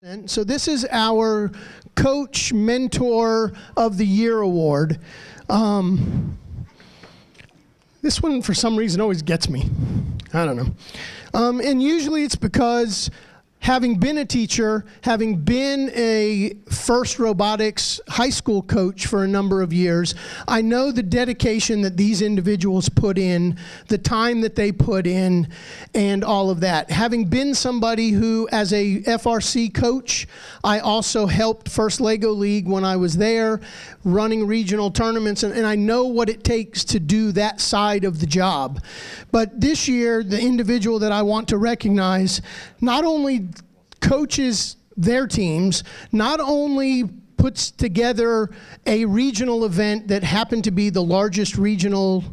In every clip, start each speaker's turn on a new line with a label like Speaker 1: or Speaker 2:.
Speaker 1: And so this is our Coach Mentor of the Year award. This one, for some reason, always gets me. I don't know. And usually it's because having been a teacher, having been a FIRST Robotics high school coach for a number of years, I know the dedication that these individuals put in, the time that they put in, and all of that. Having been somebody who, as a FRC coach, I also helped First Lego League when I was there, running regional tournaments, and I know what it takes to do that side of the job. But this year, the individual that I want to recognize not only coaches their teams, not only puts together a regional event that happened to be the largest regional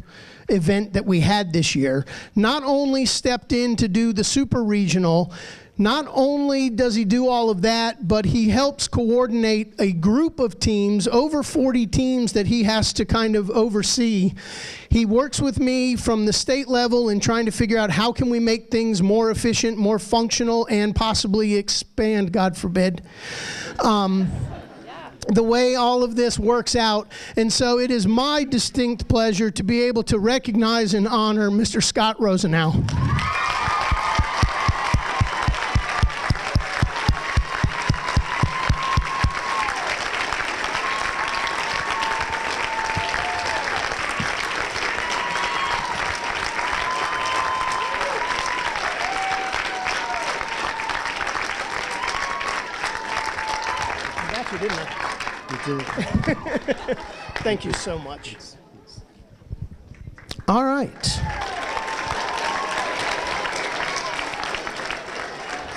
Speaker 1: event that we had this year, not only stepped in to do the super regional, not only does he do all of that, but he helps coordinate a group of teams, over 40 teams that he has to kind of oversee. He works with me from the state level in trying to figure out how can we make things more efficient, more functional, and possibly expand, God forbid, the way all of this works out. And so it is my distinct pleasure to be able to recognize and honor Mr. Scott Rosenau. Didn't I? You did. Thank you so much. All right.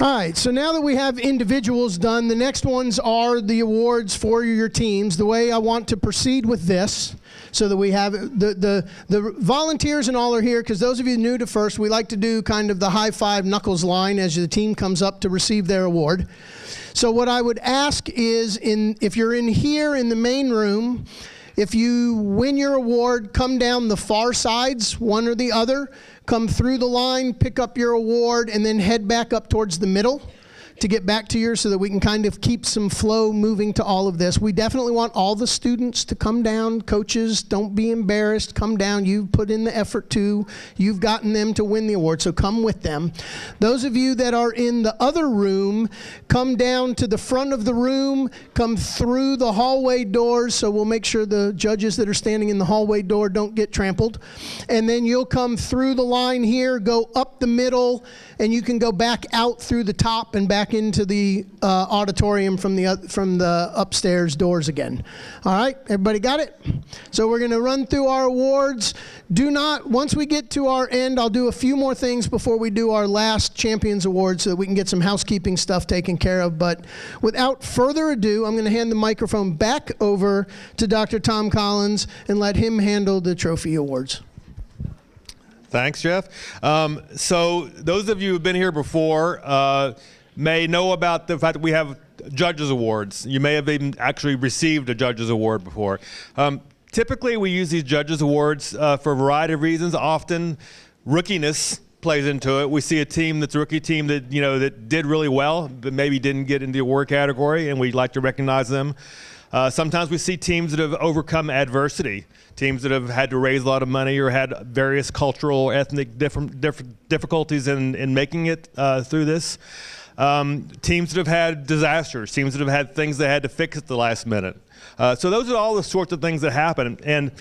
Speaker 1: All right, so now that we have individuals done, the next ones are the awards for your teams. The way I want to proceed with this, so that we have the volunteers and all are here, because those of you new to FIRST, we like to do kind of the high five knuckles line as the team comes up to receive their award. So what I would ask is, if you're in here in the main room, if you win your award, come down the far sides, one or the other, come through the line, pick up your award, and then head back up towards the middle to get back to yours so that we can kind of keep some flow moving to all of this. We definitely want all the students to come down. Coaches, don't be embarrassed. Come down. You've put in the effort too. You've gotten them to win the award, so come with them. Those of you that are in the other room, come down to the front of the room, come through the hallway doors, so we'll make sure the judges that are standing in the hallway door don't get trampled. And then you'll come through the line here, go up the middle, and you can go back out through the top and back into the auditorium from the upstairs doors again. All right, everybody got it? So we're going to run through our awards. Once we get to our end, I'll do a few more things before we do our last Champions Award so that we can get some housekeeping stuff taken care of. But without further ado, I'm going to hand the microphone back over to Dr. Tom Collins and let him handle the trophy awards.
Speaker 2: Thanks, Jeff. So those of you who've been here before may know about the fact that we have Judges Awards. You may have even actually received a Judges Award before. Typically, we use these Judges Awards for a variety of reasons. Often, rookiness plays into it. We see a team that's a rookie team that that did really well, but maybe didn't get into the award category, and we'd like to recognize them. Sometimes we see teams that have overcome adversity, teams that have had to raise a lot of money or had various cultural, ethnic difficulties in making it through this. Teams that have had disasters, teams that have had things they had to fix at the last minute. So those are all the sorts of things that happen. And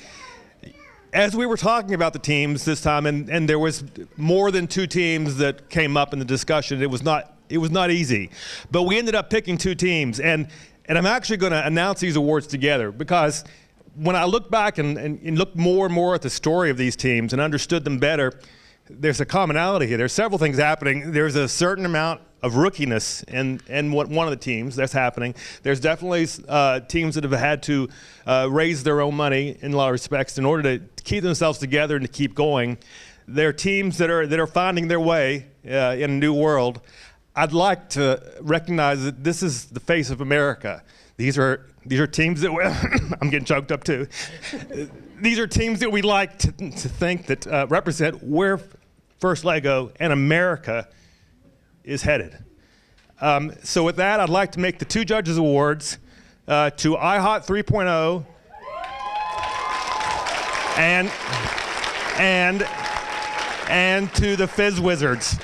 Speaker 2: as we were talking about the teams this time, and there was more than two teams that came up in the discussion, it was not easy. But we ended up picking two teams. And I'm actually going to announce these awards together, because when I look back and look more and more at the story of these teams and understood them better, there's a commonality here. There's several things happening. There's a certain amount of rookiness in one of the teams that's happening. There's definitely teams that have had to raise their own money in a lot of respects in order to keep themselves together and to keep going. There are teams that are finding their way in a new world. I'd like to recognize that this is the face of America. These are teams that I'm getting choked up too. These are teams that we like to think that represent where First Lego and America is headed. So with that, I'd like to make the two judges awards to iHot 3.0 and to the Fizz Wizards.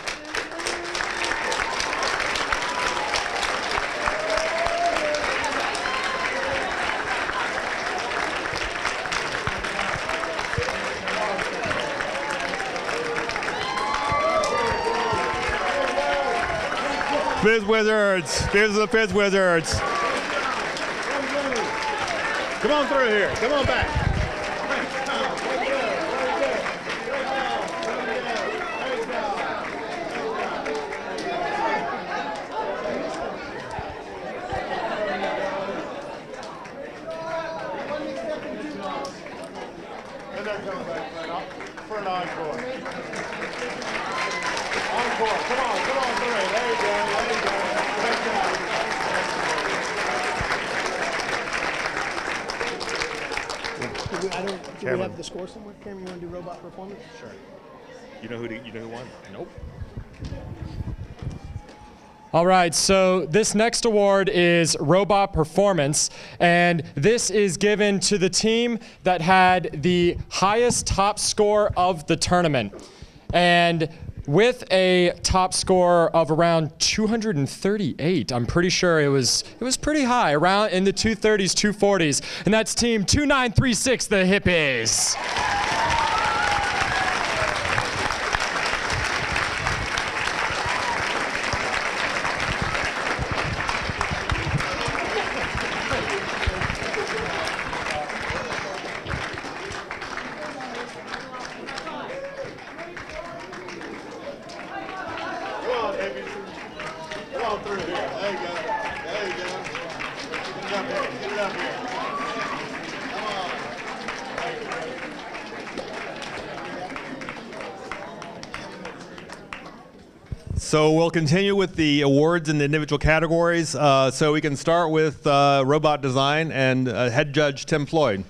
Speaker 2: Fizz Wizards. Here's the Fizz Wizards. Come on through here. Come on back. For an encore. Encore. Come on through. There you go. Great job.
Speaker 1: Do we have the score somewhere? Cameron, you want to do robot performance?
Speaker 2: Sure. You know who won? Nope.
Speaker 3: All right, so this next award is Robot Performance, and this is given to the team that had the highest top score of the tournament. And with a top score of around 238, I'm pretty sure it was pretty high, around in the 230s, 240s, and that's team 2936, the Hippies.
Speaker 2: Come on through here. There you go. There you go. Get it up here. Get it up here. Come on. So we'll continue with the awards in the individual categories. So we can start with robot design and head judge Tim Floyd.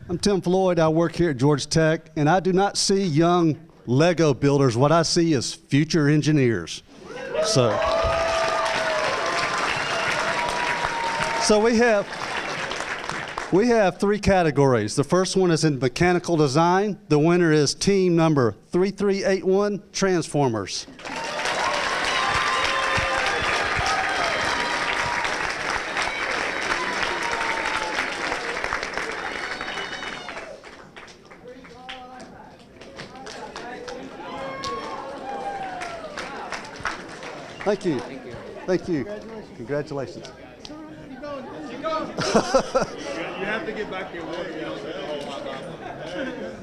Speaker 4: I'm Tim Floyd. I work here at Georgia Tech, and I do not see young Lego builders. What I see is future engineers. So we have three categories. The first one is in mechanical design. The winner is team number 3381, Transformers. Thank you. Thank you. Congratulations.
Speaker 2: You have to get back to your work. You don't say a whole lot about it.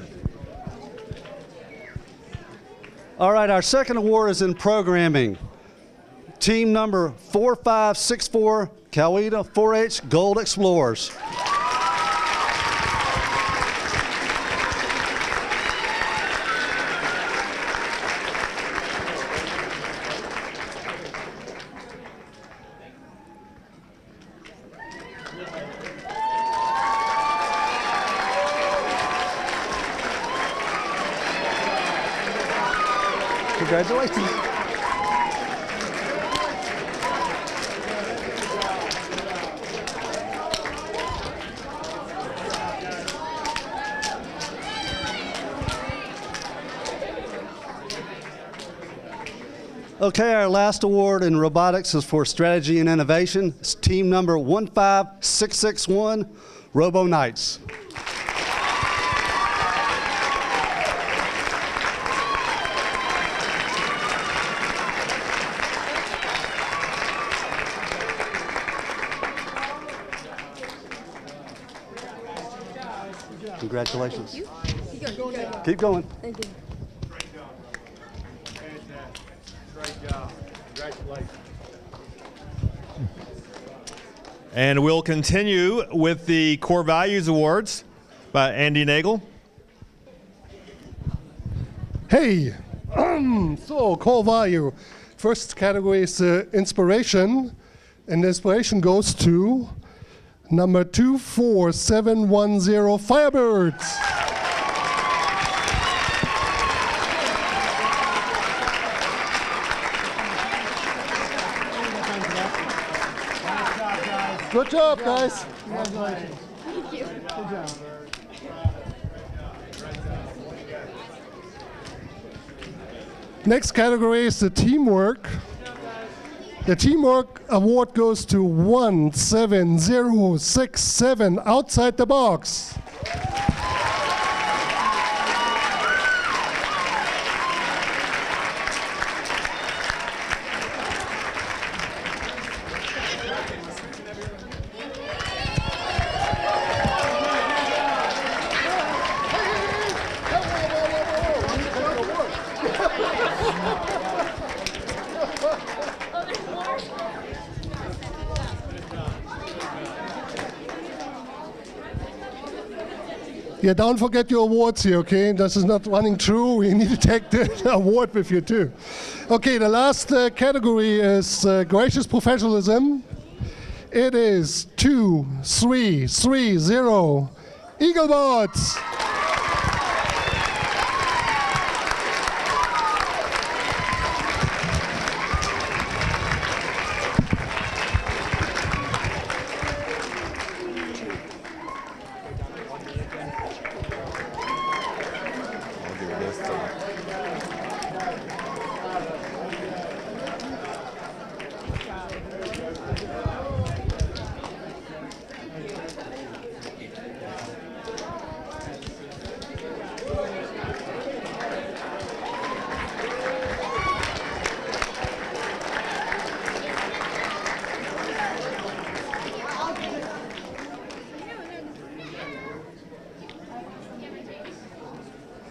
Speaker 4: All right, our second award is in programming. Team number 4564, Coweta 4H Gold Explorers. Congratulations. Okay, our last award in robotics is for strategy and innovation. It's team number 15661, Robo Knights. Congratulations. Keep going.
Speaker 5: Thank you.
Speaker 2: Great job. Fantastic. Great job. Congratulations. And we'll continue with the Core Values Awards by Andy Nagel.
Speaker 6: Hey, so core value. First category is inspiration, and the inspiration goes to number 24710 Firebirds. Good job, guys.
Speaker 1: Congratulations.
Speaker 6: Next category is the teamwork. The teamwork award goes to 17067 outside the box. Yeah, don't forget your awards here, okay? This is not running true. You need to take the award with you too. Okay, the last category is gracious professionalism. It is 2330 Eaglebots.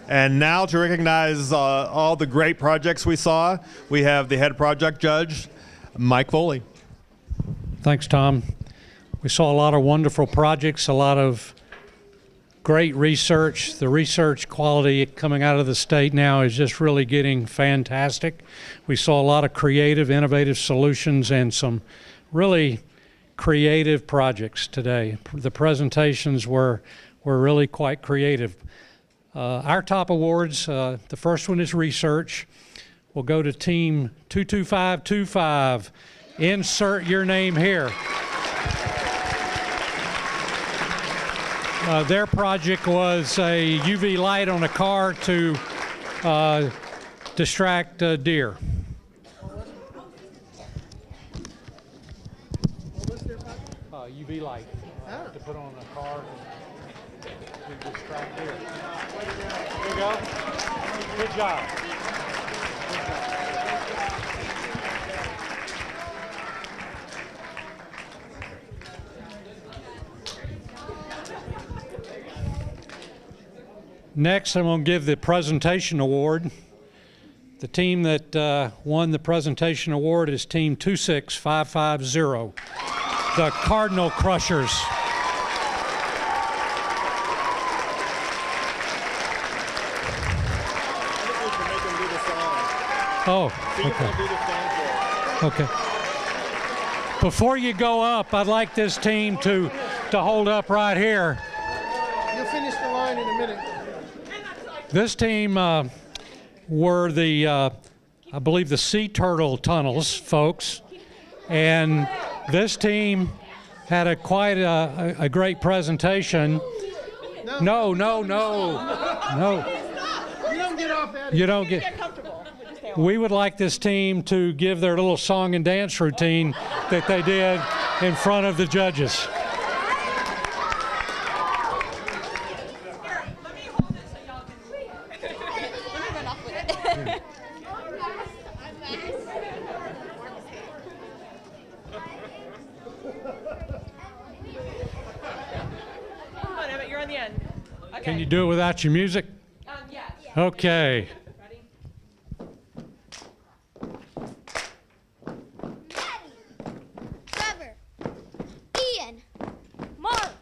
Speaker 2: And now to recognize all the great projects we saw, we have the head project judge, Mike Foley.
Speaker 5: Thanks, Tom. We saw a lot of wonderful projects, a lot of great research. The research quality coming out of the state now is just really getting fantastic. We saw a lot of creative, innovative solutions and some really creative projects today. The presentations were really quite creative. Our top awards, the first one is research. We'll go to team 22525. Insert your name here. Their project was a UV light on a car to distract deer. UV light to put on a car to distract deer. There you go. Good job. Next, I'm going to give the presentation award. The team that won the presentation award is team 26550, the Cardinal Crushers. Oh, okay. Okay. Before you go up, I'd like this team to hold up right here.
Speaker 1: You'll finish the line in a minute.
Speaker 5: This team were the, I believe, the Sea Turtle Tunnels folks, and this team had quite a great presentation. No.
Speaker 1: You don't get off that.
Speaker 5: You don't get. We would like this team to give their little song and dance routine that they did in front of the judges.
Speaker 7: You're on the end. Okay.
Speaker 5: Can you do it without your music?
Speaker 7: Yeah.
Speaker 5: Okay.
Speaker 7: Ready?
Speaker 8: Trevor, Ian, Mark,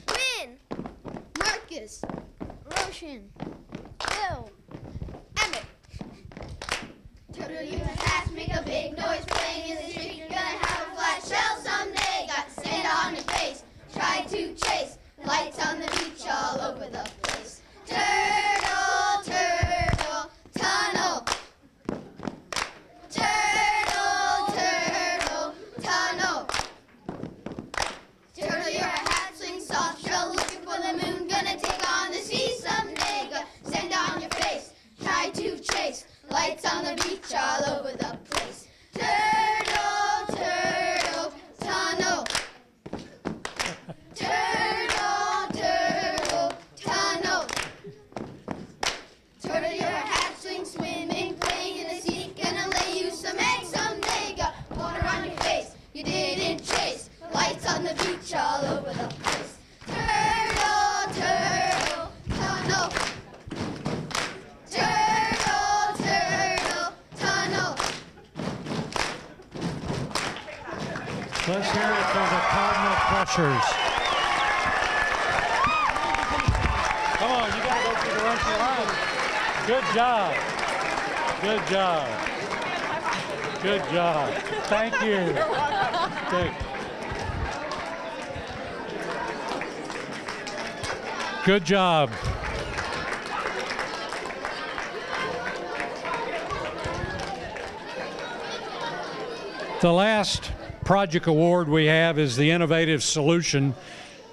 Speaker 8: Quinn, Marcus, Roshan, Bill, Emmett. Toto, you fast, make a big noise playing in the street. You're gonna have a flat shell someday. Got sand on your face, try to chase. Lights on the beach all over the place. Turtle, turtle, tunnel. Turtle, turtle, tunnel. the beach, all over the place. Turtle, turtle, tunnel. Turtle, turtle, tunnel. Turtle, you're a hatchling, swimming, playing in the sea. Gonna lay you some eggs someday. Got water on your face, you didn't chase. Lights on the beach, all over the place. Turtle, turtle, tunnel. Turtle, turtle, tunnel.
Speaker 5: Let's hear it for the Cardinal Crushers. Come on, you got to go through the rest of the line. Good job. Good job. Good job. Thank you. Good job. The last project award we have is the Innovative Solution.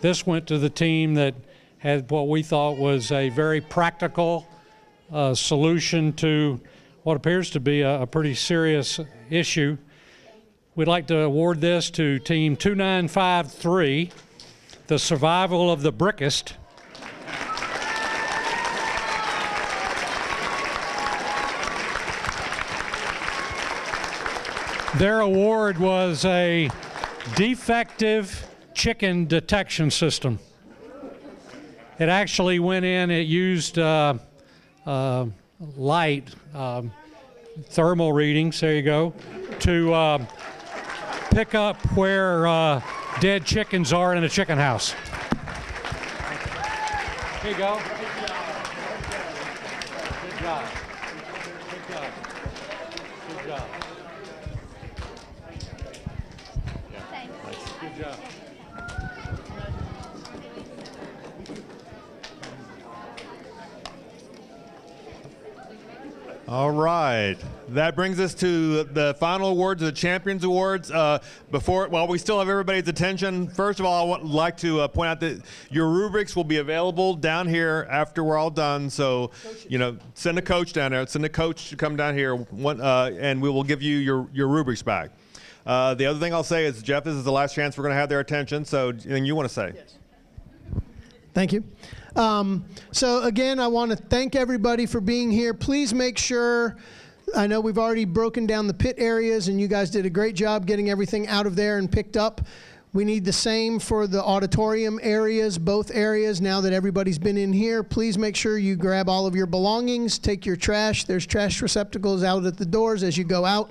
Speaker 5: This went to the team that had what we thought was a very practical solution to what appears to be a pretty serious issue. We'd like to award this to Team 2953, the survival of the brickest. Their award was a defective chicken detection system. It actually went in, it used light, thermal readings, there you go, to pick up where dead chickens are in a chicken house. Here you go. Good job. Good job. Good job. Good job.
Speaker 2: All right. That brings us to the final awards, the Champions Awards. While we still have everybody's attention, first of all, I would like to point out that your rubrics will be available down here after we're all done. So, send a coach down there. Send a coach to come down here, and we will give you your rubrics back. The other thing I'll say is, Jeff, this is the last chance we're going to have their attention. So, anything you want to say?
Speaker 1: Yes. Thank you. So again, I want to thank everybody for being here. Please make sure, I know we've already broken down the pit areas and you guys did a great job getting everything out of there and picked up. We need the same for the auditorium areas, both areas. Now that everybody's been in here, please make sure you grab all of your belongings, take your trash. There's trash receptacles out at the doors as you go out.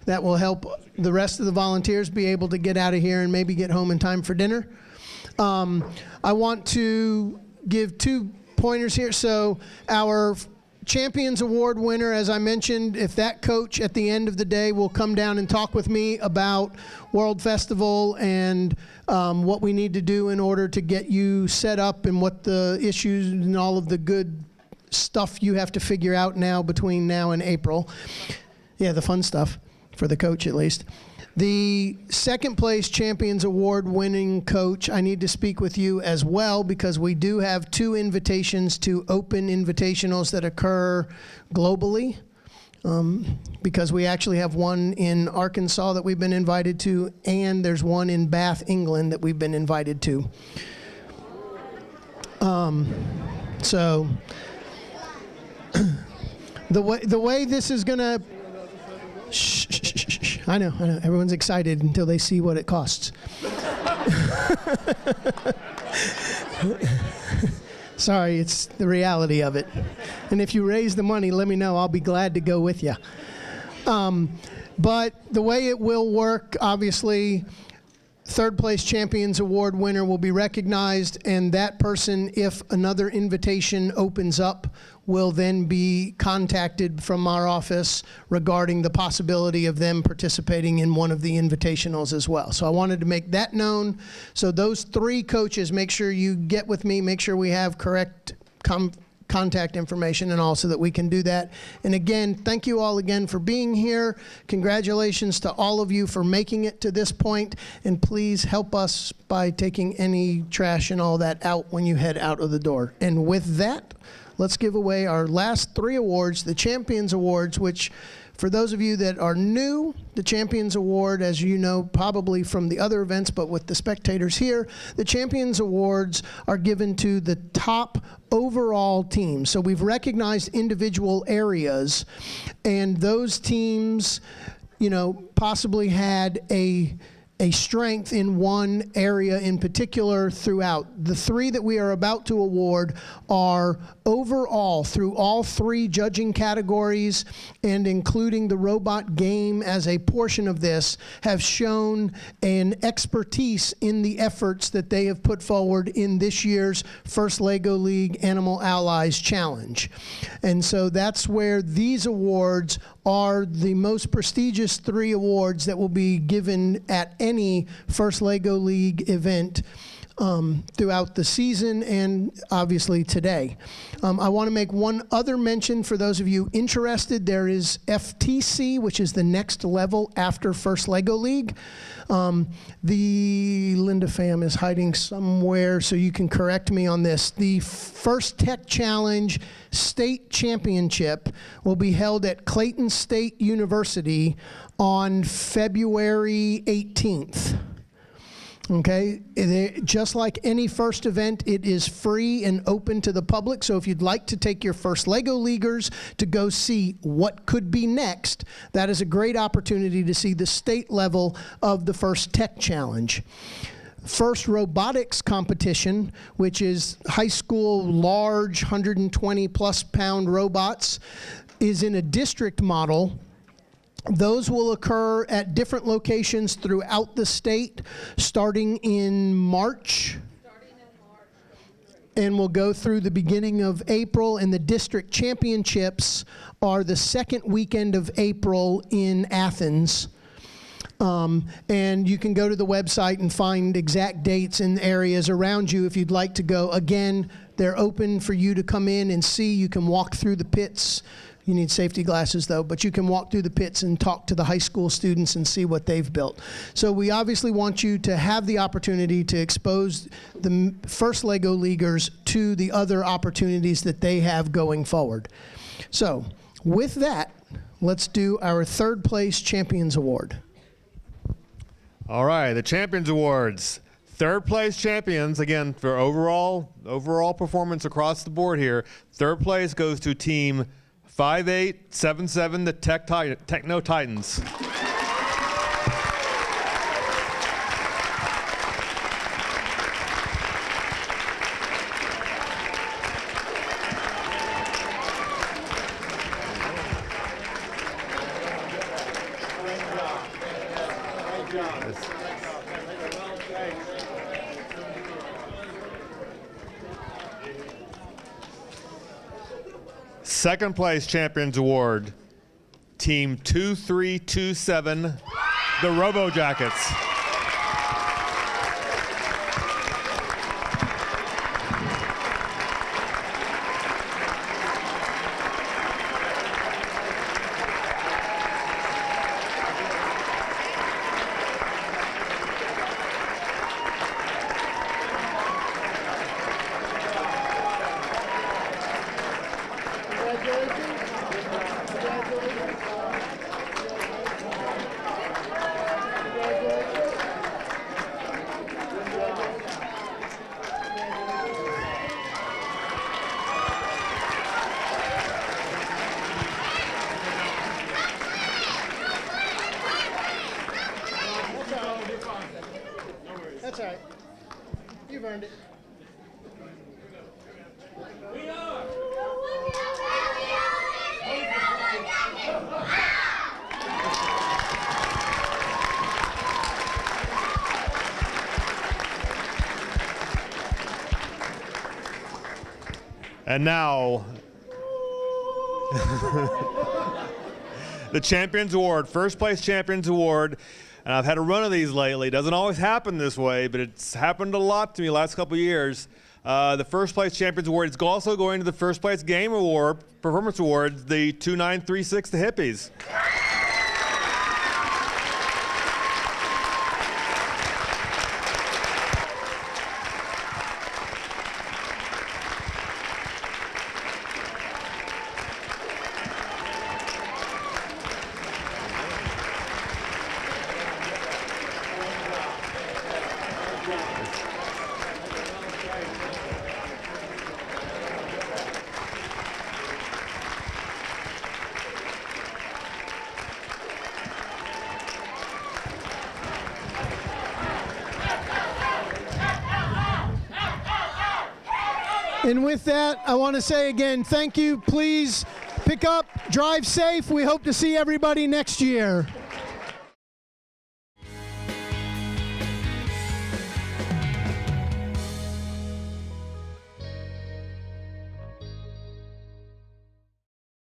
Speaker 1: That will help the rest of the volunteers be able to get out of here and maybe get home in time for dinner. I want to give 2 pointers here. So our Champions Award winner, as I mentioned, if that coach at the end of the day will come down and talk with me about World Festival and what we need to do in order to get you set up and what the issues and all of the good stuff you have to figure out now between now and April. Yeah, the fun stuff for the coach at least. The second place Champions Award winning coach, I need to speak with you as well because we do have 2 invitations to open invitationals that occur globally. Because we actually have one in Arkansas that we've been invited to, and there's one in Bath, England that we've been invited to. So the way this is gonna, I know. Everyone's excited until they see what it costs. Sorry, it's the reality of it. And if you raise the money, let me know. I'll be glad to go with you. But the way it will work, obviously, third place Champions Award winner will be recognized, and that person, if another invitation opens up, will then be contacted from our office regarding the possibility of them participating in one of the invitationals as well. So I wanted to make that known. So those 3 coaches, make sure you get with me, make sure we have correct contact information and all so that we can do that. And again, thank you all again for being here. Congratulations to all of you for making it to this point. And please help us by taking any trash and all that out when you head out of the door. And with that, let's give away our last 3 awards, the Champions Awards, which For those of you that are new, the Champions Award, as you know probably from the other events, but with the spectators here, the Champions Awards are given to the top overall teams. So we've recognized individual areas, and those teams, you know, possibly had a strength in one area in particular throughout. The three that we are about to award are overall through all three judging categories, and including the robot game as a portion of this, have shown an expertise in the efforts that they have put forward in this year's First LEGO League Animal Allies Challenge. And so that's where these awards are the most prestigious three awards that will be given at any First LEGO League event throughout the season, and obviously today. I want to make one other mention for those of you interested. There is FTC, which is the next level after First LEGO League. The Linda Pham is hiding somewhere, so you can correct me on this. The First Tech Challenge State Championship will be held at Clayton State University on February 18th. Okay, just like any first event, it is free and open to the public. So if you'd like to take your First LEGO Leaguers to go see what could be next, that is a great opportunity to see the state level of the First Tech Challenge. First robotics competition, which is high school large 120 plus pound robots, is in a district model. Those will occur at different locations throughout the state, starting in March. And will go through the beginning of April, and the district championships are the second weekend of April in Athens. And you can go to the website and find exact dates in areas around you if you'd like to go. Again, they're open for you to come in and see. You can walk through the pits. You need safety glasses though, but you can walk through the pits and talk to the high school students and see what they've built. So we obviously want you to have the opportunity to expose the First LEGO Leaguers to the other opportunities that they have going forward. So with that, let's do our third place Champions Award.
Speaker 2: All right, the Champions Awards. Third place champions, again, for overall performance across the board here. Third place goes to Team 5877, the Techno Titans. Second place Champions Award, Team 2327, the Robo Jackets.
Speaker 1: That's all right. You've earned it.
Speaker 2: And now, the Champions Award, first place Champions Award. And I've had a run of these lately. Doesn't always happen this way, but it's happened a lot to me the last couple of years. The first place Champions Award is also going to the first place Game Award, Performance Award, the 2936, the Hippies.
Speaker 1: And with that, I want to say again, thank you. Please pick up, drive safe. We hope to see everybody next year.